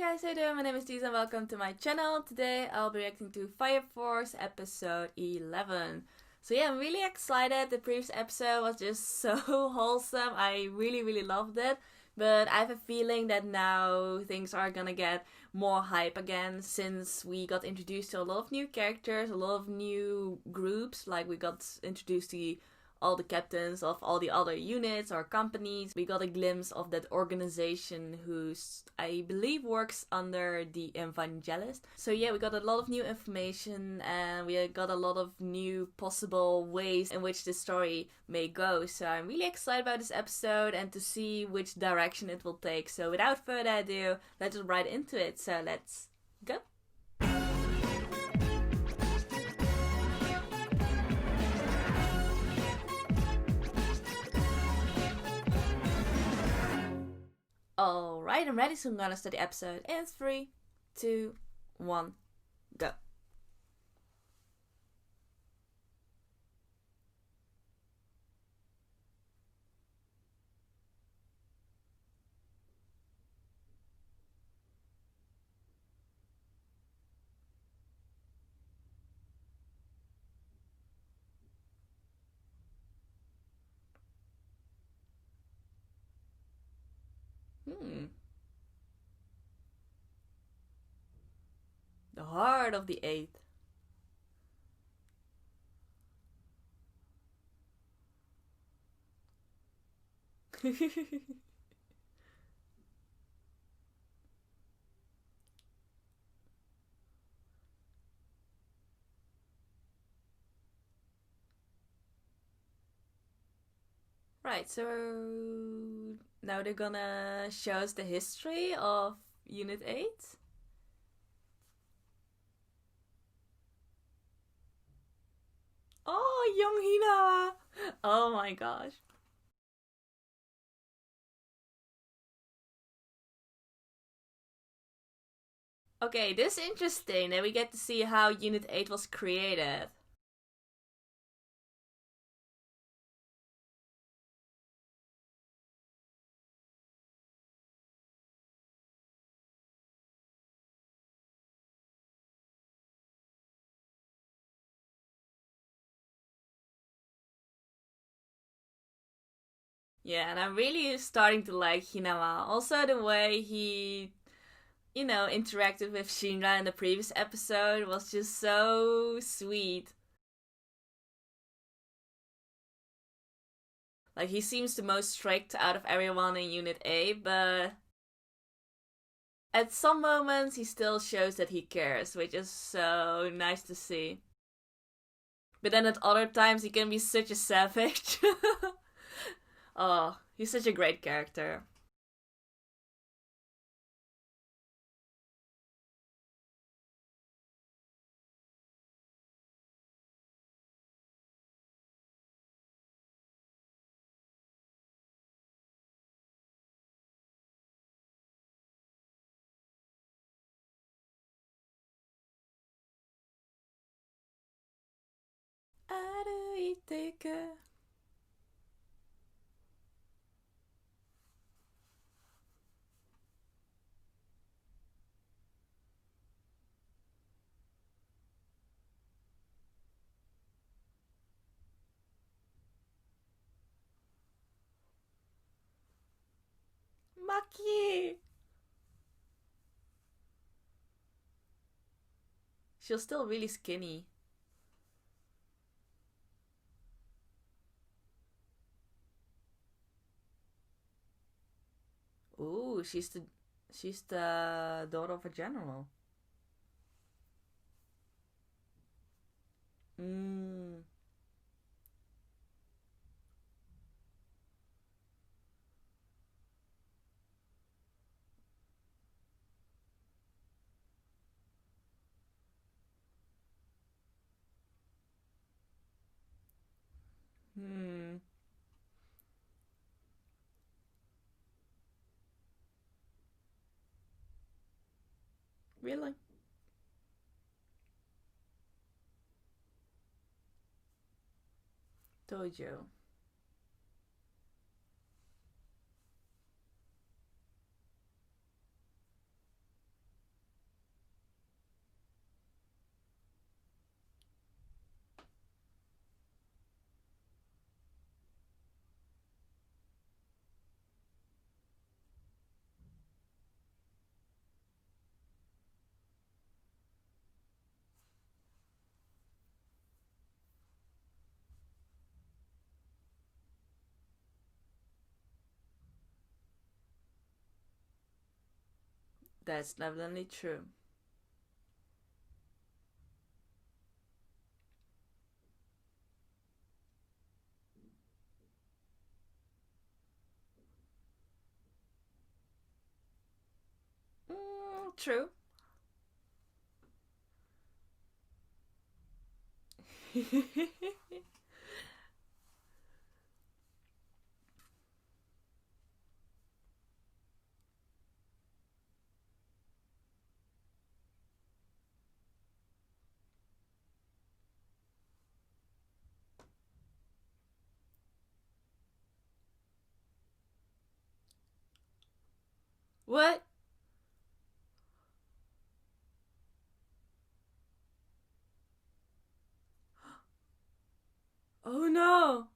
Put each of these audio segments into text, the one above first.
guys, how you doing? My name is Deez and welcome to my channel. Today I'll be reacting to Fire Force episode 11. So yeah, I'm really excited. The previous episode was just so wholesome. I really loved it. But I have a feeling that now things are gonna get more hype again since we got introduced to a lot of new characters, a lot of new groups. Like we got introduced to all the captains of all the other units or companies. We got a glimpse of that organization who's, I believe, works under the Evangelist. So yeah, we got a lot of new information and we got a lot of new possible ways in which the story may go. So I'm really excited about this episode and to see which direction it will take. So without further ado, let's just right into it. So let's go. Alright, I'm ready, so I'm gonna start the episode in 3, 2, 1, go. The heart of the 8th. Right, so now they're gonna show us the history of Unit 8. Oh, young Hina! Oh my gosh. Okay, this is interesting that we get to see how Unit 8 was created. Yeah, and I'm really starting to like Hinama. Also, the way he, interacted with Shinra in the previous episode was just so sweet. Like, he seems the most strict out of everyone in Unit A, but at some moments he still shows that he cares, which is so nice to see. But then at other times he can be such a savage. Oh, he's such a great character. Maki! She's still really skinny. Ooh, she's the daughter of a general. Mm. Hmm. Really? Dojo. That's definitely true. True. What? Oh no!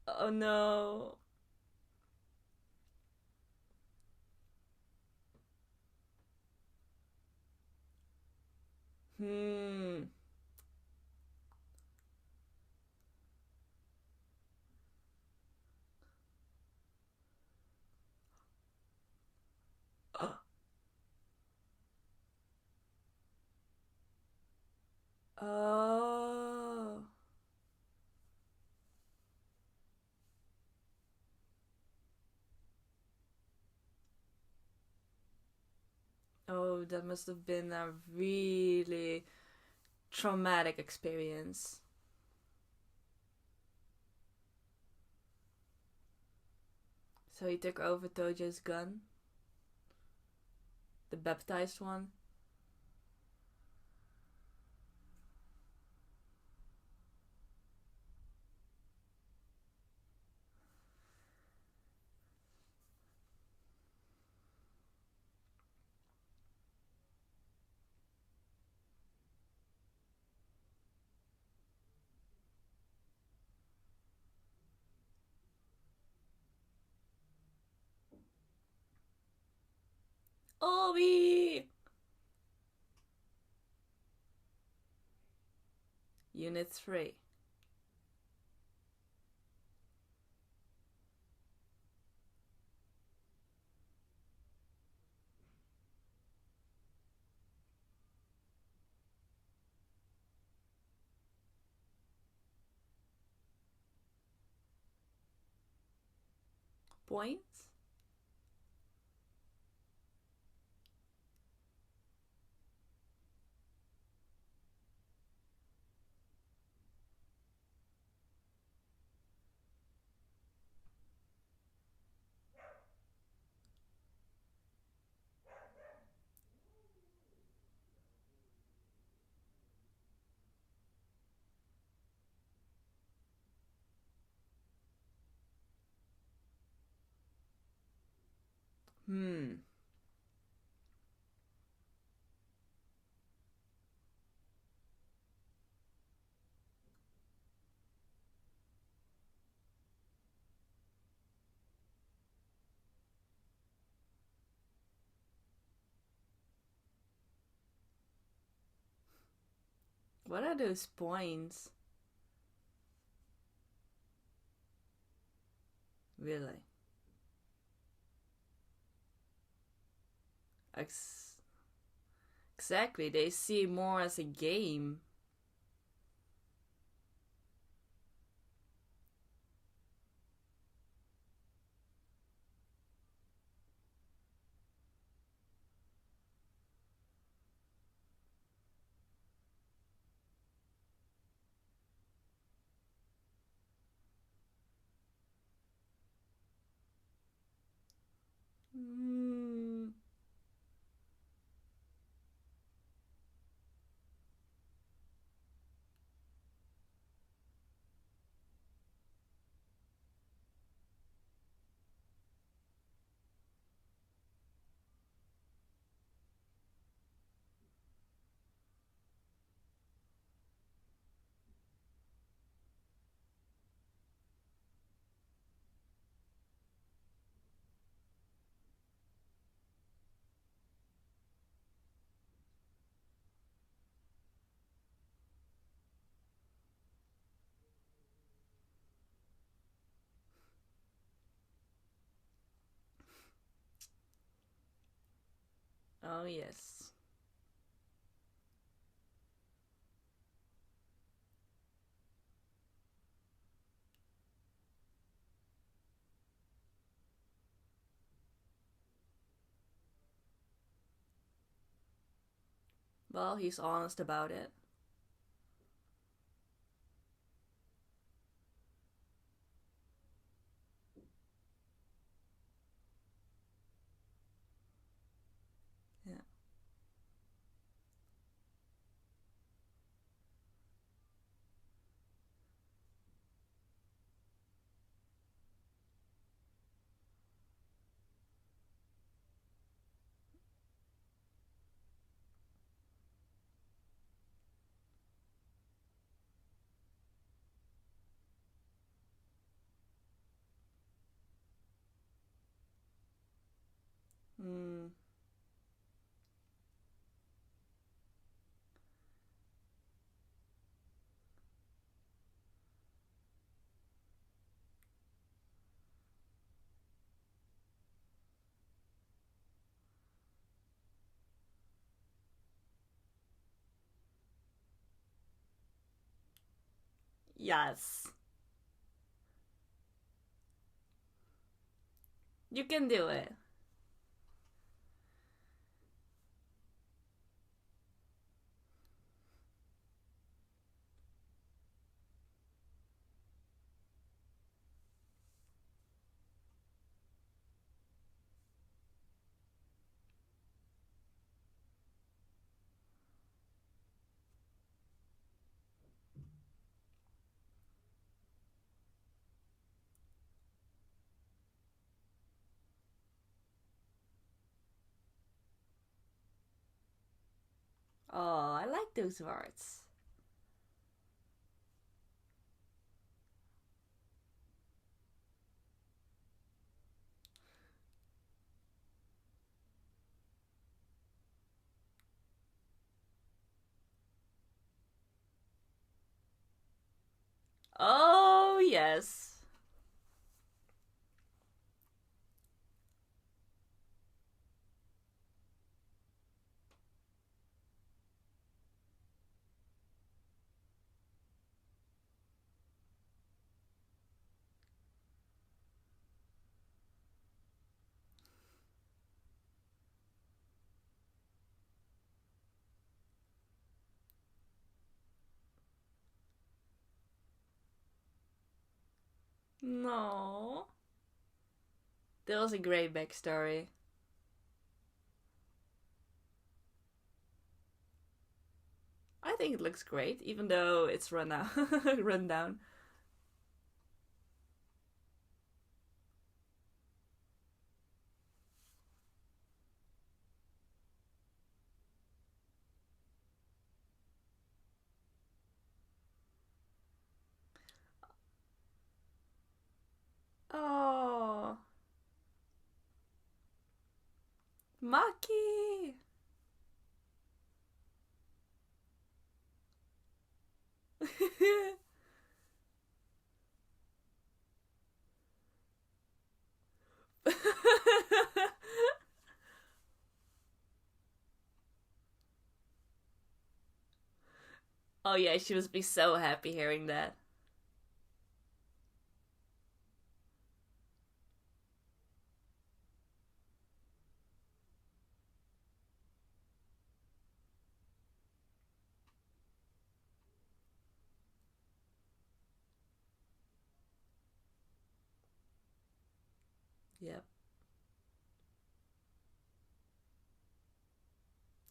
Oh no! Hmm. Oh. Oh, that must have been a really traumatic experience. So he took over Tojo's gun, the baptized one. Obi! Unit 3. Points? Hmm. What are those points? Really? Ex- exactly, they see it more as a game. Hmm. Oh, yes. Well, he's honest about it. Yeah. Hmm. Yes. You can do it. Oh, I like those words. Oh, yes. No. That was a great backstory. I think it looks great, even though it's run out, run down. Oh, Maki. Oh yeah, she must be so happy hearing that. Yep.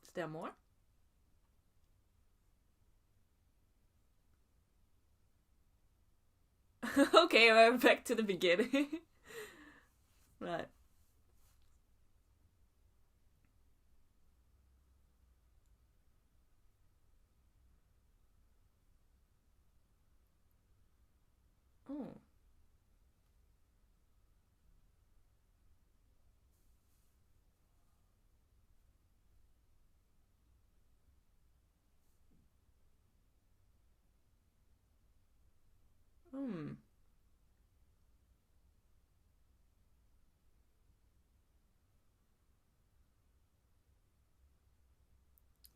Is there more? Okay, we're back to the beginning. Right. Oh. Hmm.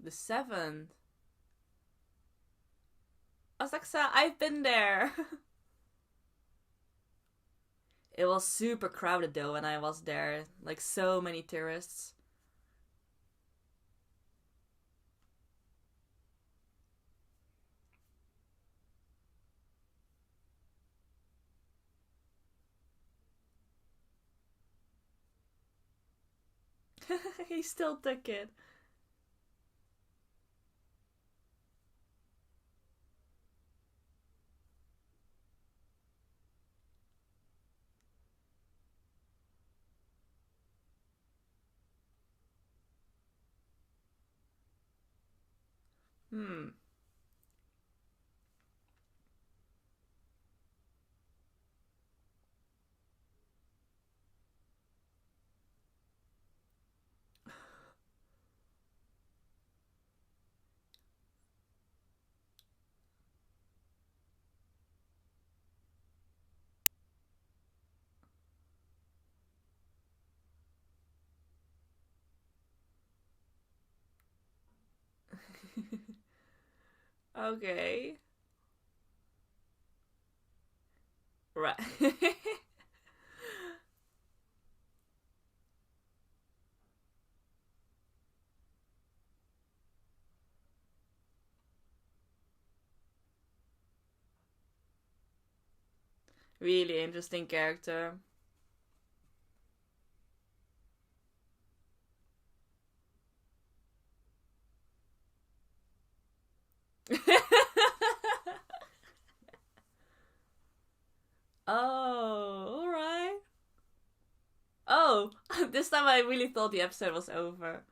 The 7th. Asakusa, I've been there. It was super crowded though when I was there. Like so many tourists. He still took it. Hmm. Okay. Right. Really interesting character. Oh, alright. Oh, this time I really thought the episode was over.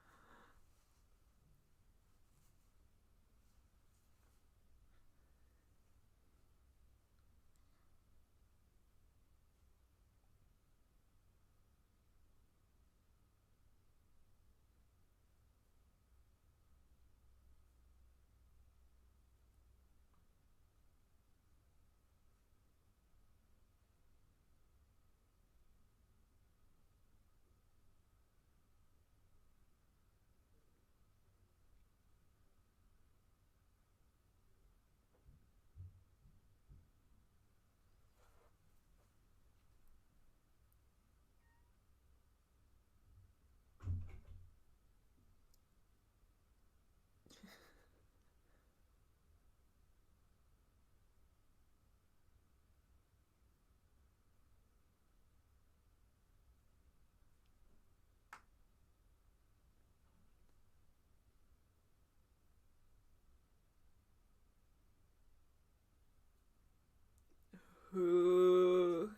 Ooh.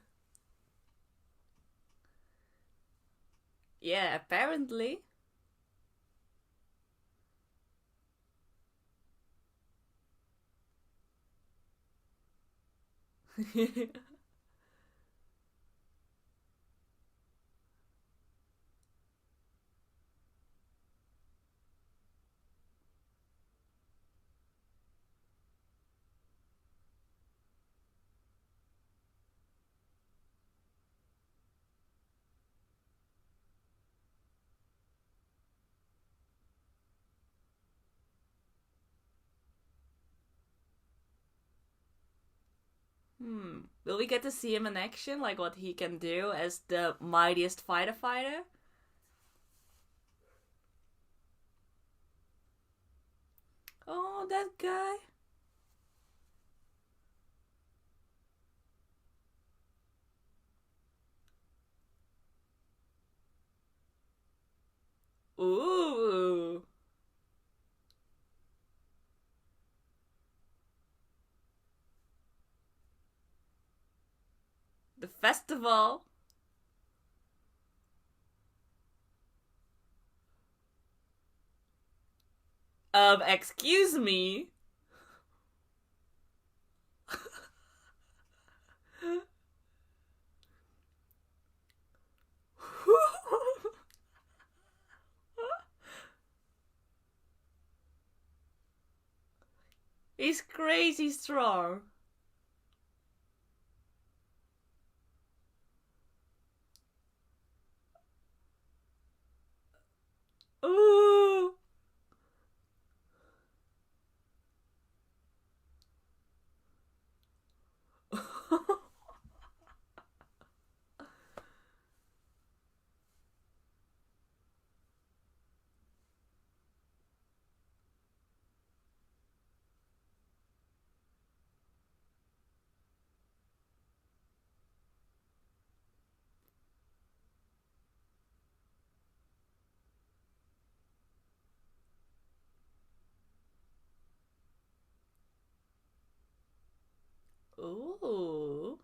Yeah, apparently. Will we get to see him in action? Like what he can do as the mightiest fighter? Oh, that guy. Ooh. The festival. Excuse me. He's crazy strong. Ooh. Ooh.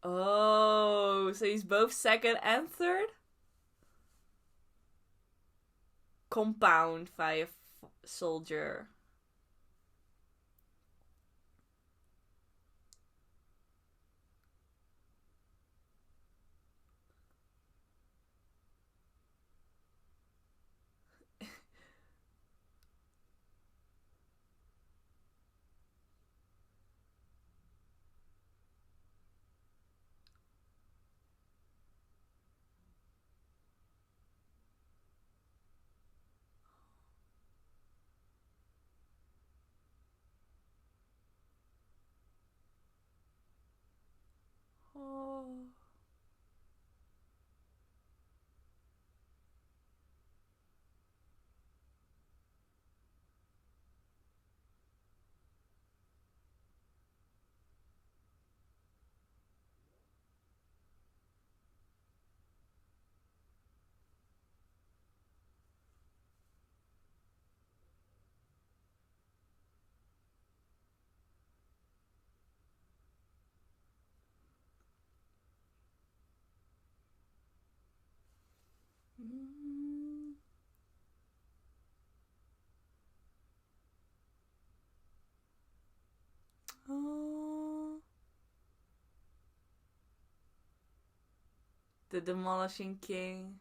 Oh, so he's both second and third? Compound fire soldier. Oh. Mm. Oh. The Demolishing King.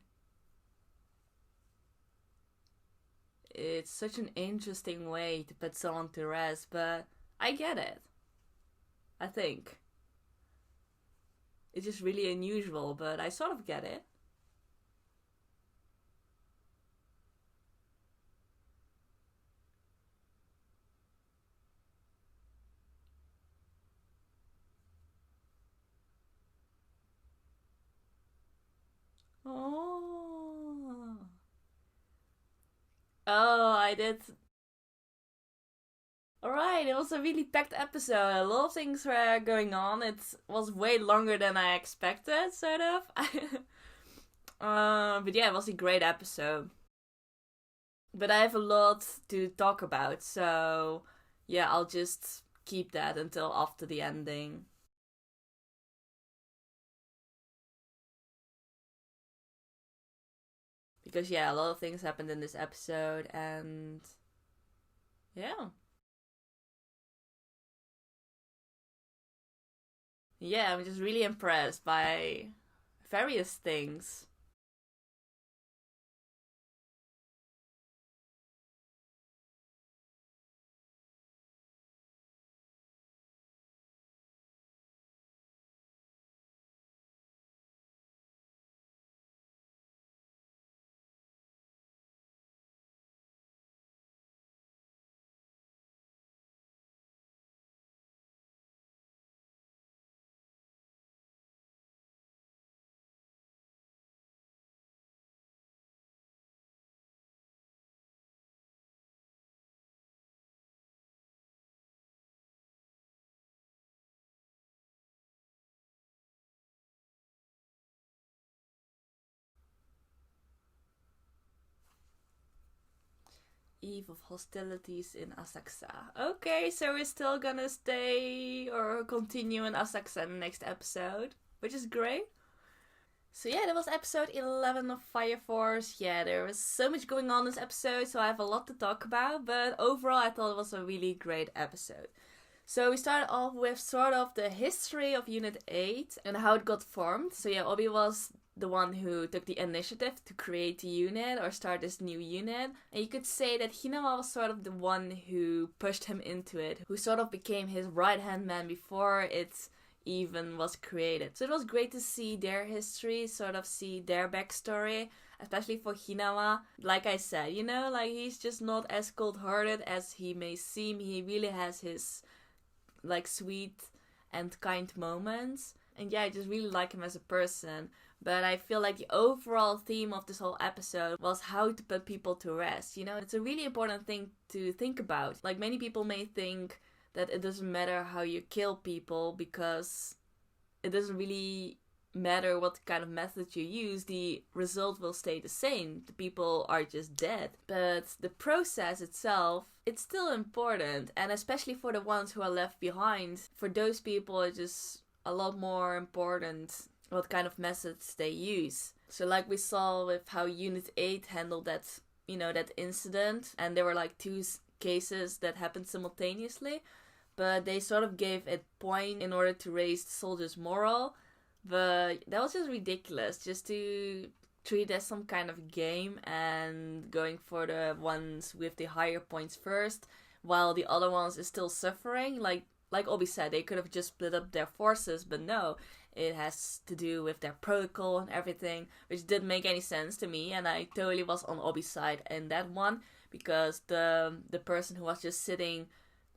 It's such an interesting way to put someone to rest, but I get it. I think. It's just really unusual, but I sort of get it. Oh. Oh, I did. Alright, it was a really packed episode. A lot of things were going on. It was way longer than I expected, sort of. But yeah, it was a great episode. But I have a lot to talk about, so yeah, I'll just keep that until after the ending. Because yeah, a lot of things happened in this episode, and yeah. Yeah, I'm just really impressed by various things. Eve of hostilities in Asakusa. Okay, so we're still gonna stay or continue in Asakusa in the next episode, which is great. So yeah, that was episode 11 of Fire Force. Yeah, there was so much going on this episode, so I have a lot to talk about, but overall I thought it was a really great episode. So we started off with sort of the history of Unit 8 and how it got formed. So yeah, Obi was the one who took the initiative to create the unit or start this new unit. And you could say that Hinawa was sort of the one who pushed him into it, who sort of became his right hand man before it even was created. So it was great to see their history, sort of see their backstory, especially for Hinawa. Like I said, like he's just not as cold hearted as he may seem. He really has his like sweet and kind moments. And yeah, I just really like him as a person. But I feel like the overall theme of this whole episode was how to put people to rest. It's a really important thing to think about. Like many people may think that it doesn't matter how you kill people because it doesn't really matter what kind of method you use, the result will stay the same. The people are just dead. But the process itself, it's still important. And especially for the ones who are left behind, for those people it's just a lot more important what kind of methods they use. So like we saw with how Unit 8 handled that, that incident. And there were like 2 cases that happened simultaneously. But they sort of gave a point in order to raise the soldiers' morale. But that was just ridiculous, just to treat it as some kind of game and going for the ones with the higher points first, while the other ones is still suffering. Like Obi said, they could have just split up their forces, but no, it has to do with their protocol and everything, which didn't make any sense to me, and I totally was on Obi's side in that one, because the person who was just sitting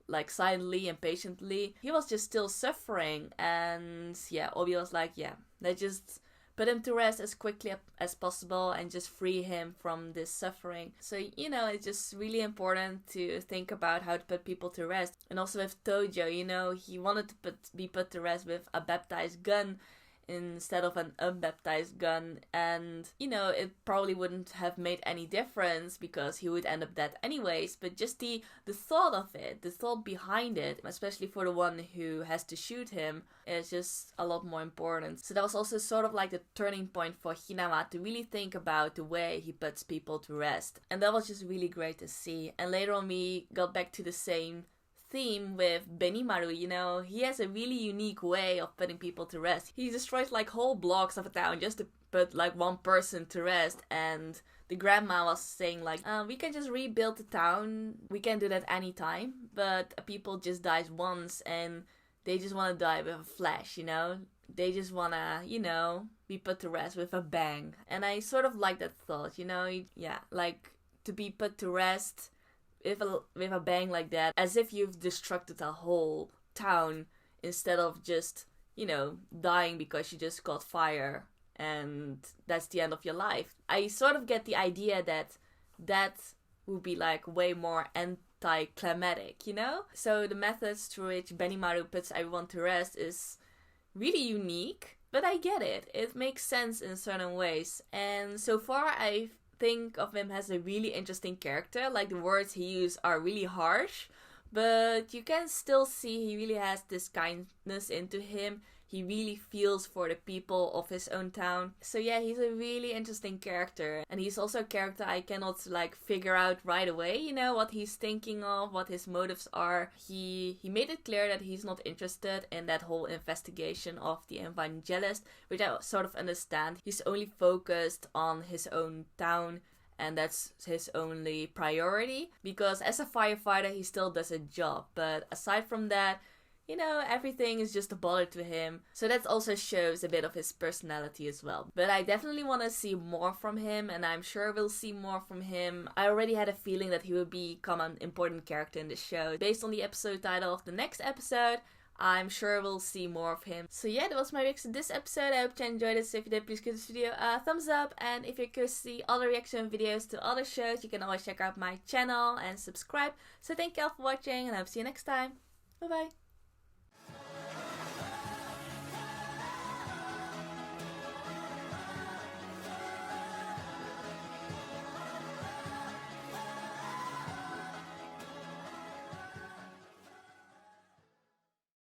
like silently and patiently, he was just still suffering. And yeah, Obi was like, yeah, let's just put him to rest as quickly as possible and just free him from this suffering. So, it's just really important to think about how to put people to rest. And also with Tojo, he wanted to be put to rest with a baptized gun instead of an unbaptized gun, and it probably wouldn't have made any difference because he would end up dead anyways, but just the thought of it, the thought behind it, especially for the one who has to shoot him, is just a lot more important. So that was also sort of like the turning point for Hinama to really think about the way he puts people to rest, and that was just really great to see. And later on we got back to the same theme with BENIMARU. He has a really unique way of putting people to rest. He destroys like whole blocks of a town just to put like one person to rest, and the grandma was saying like, we can just rebuild the town, we can do that anytime, but people just dies once and they just want to die with a flash, they just want to, be put to rest with a bang. And I sort of like that thought, yeah, like to be put to rest with a bang like that, as if you've destructed a whole town, instead of just, dying because you just caught fire and that's the end of your life. I sort of get the idea that would be like way more anticlimactic, So the methods through which BENIMARU puts everyone to rest is really unique, but I get it. It makes sense in certain ways. And so far I think of him as a really interesting character. Like, the words he uses are really harsh, but you can still see he really has this kindness into him. He really feels for the people of his own town. So yeah, he's a really interesting character. And he's also a character I cannot figure out right away, what he's thinking of, what his motives are. He made it clear that he's not interested in that whole investigation of the evangelist, which I sort of understand. He's only focused on his own town, and that's his only priority, because as a firefighter he still does a job. But aside from that, everything is just a bother to him. So that also shows a bit of his personality as well. But I definitely want to see more from him, and I'm sure we'll see more from him. I already had a feeling that he would become an important character in the show. Based on the episode title of the next episode, I'm sure we'll see more of him. So yeah, that was my reaction to this episode. I hope you enjoyed it. So if you did, please give this video a thumbs up. And if you're curious to see other reaction videos to other shows, you can always check out my channel and subscribe. So thank you all for watching, and I hope to see you next time. Bye bye.